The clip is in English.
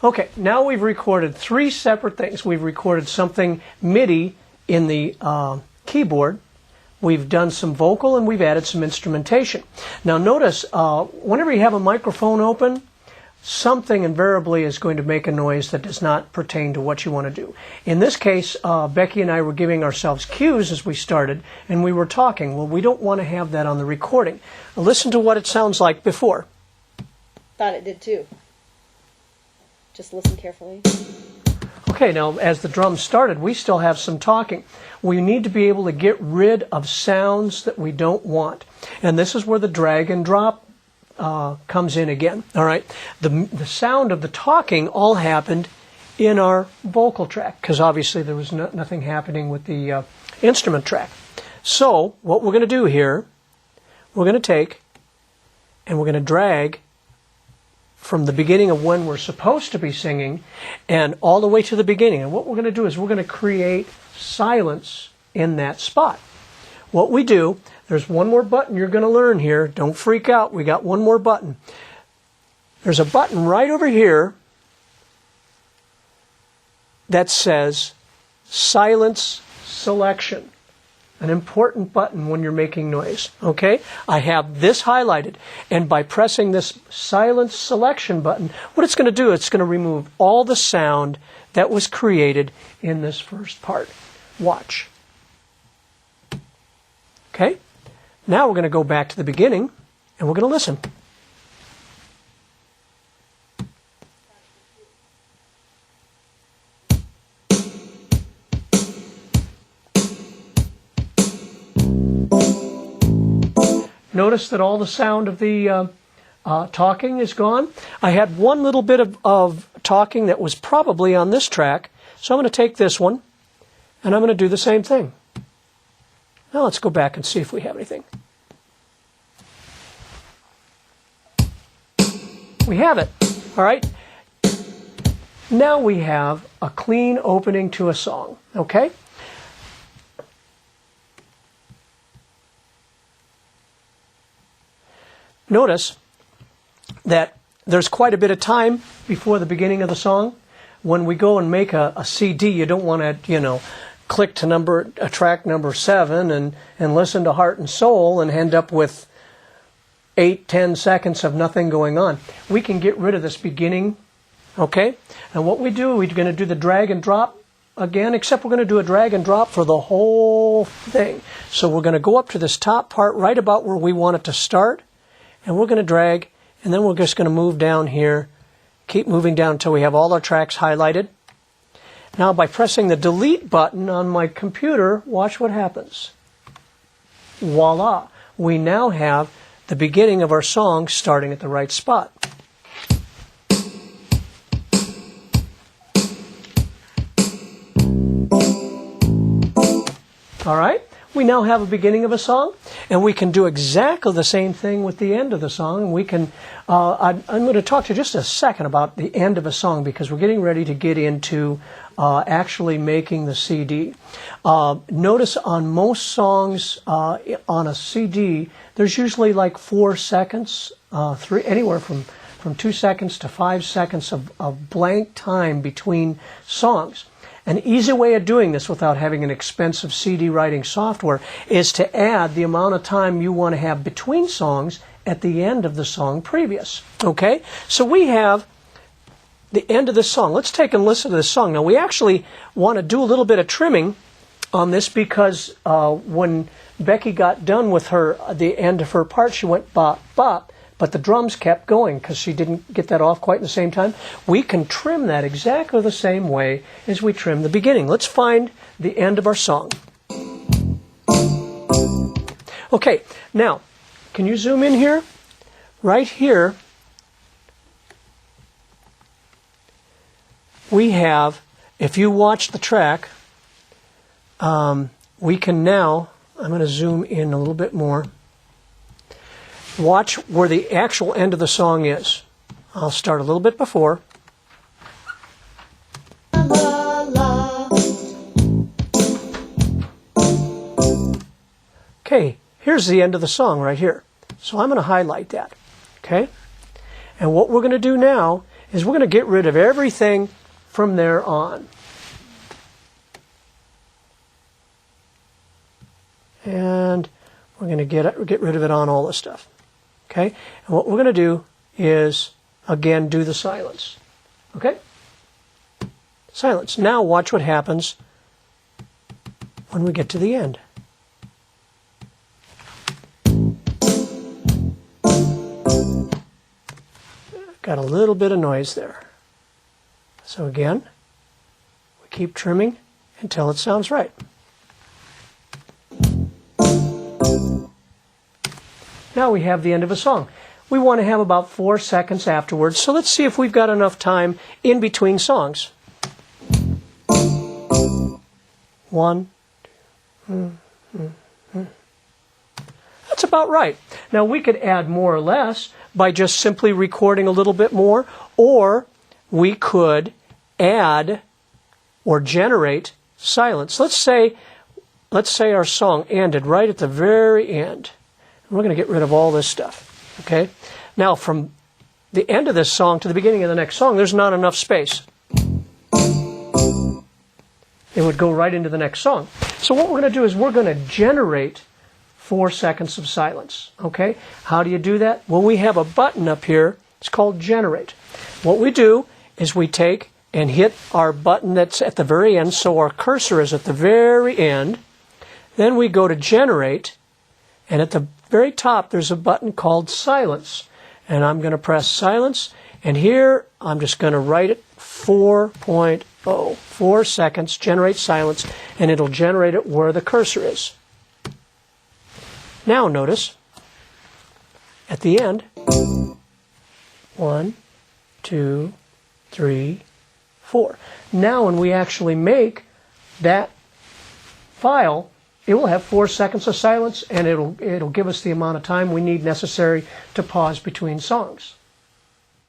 Okay, now we've recorded three separate things. We've recorded something MIDI in the keyboard. We've done some vocal and we've added some instrumentation. Now notice, whenever you have a microphone open, something invariably is going to make a noise that does not pertain to what you want to do. In this case, Becky and I were giving ourselves cues as we started, and we were talking. Well, we don't want to have that on the recording. Listen to what it sounds like before. Thought it did too. Just listen carefully. Okay, now as the drums started, we still have some talking. We need to be able to get rid of sounds that we don't want. And this is where the drag and drop comes in again. All right, the sound of the talking all happened in our vocal track because obviously there was nothing happening with the instrument track. So what we're going to do here, we're going to take and we're going to drag from the beginning of when we're supposed to be singing and all the way to the beginning. And what we're going to do is we're going to create silence in that spot. What we do, there's one more button you're going to learn here. Don't freak out. We got one more button. There's a button right over here that says silence selection. An important button when you're making noise. Okay? I have this highlighted, and by pressing this silence selection button, what it's going to do, it's going to remove all the sound that was created in this first part. Watch. Okay? Now we're going to go back to the beginning, and we're going to listen. Notice that all the sound of the talking is gone. I had one little bit of talking that was probably on this track, so I'm going to take this one, and I'm going to do the same thing. Now let's go back and see if we have anything. We have it. All right. Now we have a clean opening to a song. Okay? Notice that there's quite a bit of time before the beginning of the song. When we go and make a CD, you don't want to, click to track number 7 and listen to Heart and Soul and end up with 8-10 seconds of nothing going on. We can get rid of this beginning, okay? And what we do, we're going to do the drag and drop again, except we're going to do a drag and drop for the whole thing. So we're going to go up to this top part right about where we want it to start. And we're going to drag, and then we're just going to move down here, keep moving down until we have all our tracks highlighted. Now by pressing the delete button on my computer, watch what happens. Voila! We now have the beginning of our song starting at the right spot. All right? We now have a beginning of a song, and we can do exactly the same thing with the end of the song. We can. I'm going to talk to you just a second about the end of a song because we're getting ready to get into actually making the CD. Notice on most songs on a CD, there's usually like 4 seconds, anywhere from 2 seconds to 5 seconds of blank time between songs. An easy way of doing this without having an expensive CD writing software is to add the amount of time you want to have between songs at the end of the song previous. Okay? So we have the end of this song. Let's take and listen to this song. Now we actually want to do a little bit of trimming on this because when Becky got done with the end of her part, she went bop, bop. But the drums kept going because she didn't get that off quite in the same time. We can trim that exactly the same way as we trim the beginning. Let's find the end of our song. Okay, now, can you zoom in here? Right here, we have, if you watch the track, we can now, I'm going to zoom in a little bit more. Watch where the actual end of the song is. I'll start a little bit before. Okay, here's the end of the song right here. So I'm going to highlight that. Okay? And what we're going to do now is we're going to get rid of everything from there on. And we're going to get rid of it on all this stuff. Okay? And what we're going to do is, again, do the silence. Okay? Silence. Now watch what happens when we get to the end. Got a little bit of noise there. So again, we keep trimming until it sounds right. Now we have the end of a song. We want to have about 4 seconds afterwards, so let's see if we've got enough time in between songs. 1, 2, That's about right. Now we could add more or less by just simply recording a little bit more, or we could add or generate silence. Let's say our song ended right at the very end. We're going to get rid of all this stuff. Okay? Now from the end of this song to the beginning of the next song, there's not enough space. It would go right into the next song. So what we're going to do is we're going to generate 4 seconds of silence. Okay? How do you do that? Well, we have a button up here. It's called Generate. What we do is we take and hit our button that's at the very end, so our cursor is at the very end. Then we go to Generate, and at the very top there's a button called Silence. And I'm going to press Silence, and here I'm just going to write it 4.0. 4 seconds, generate silence, and it'll generate it where the cursor is. Now notice, at the end, 1, 2, 3, 4. Now when we actually make that file, it will have 4 seconds of silence, and it'll give us the amount of time we need necessary to pause between songs.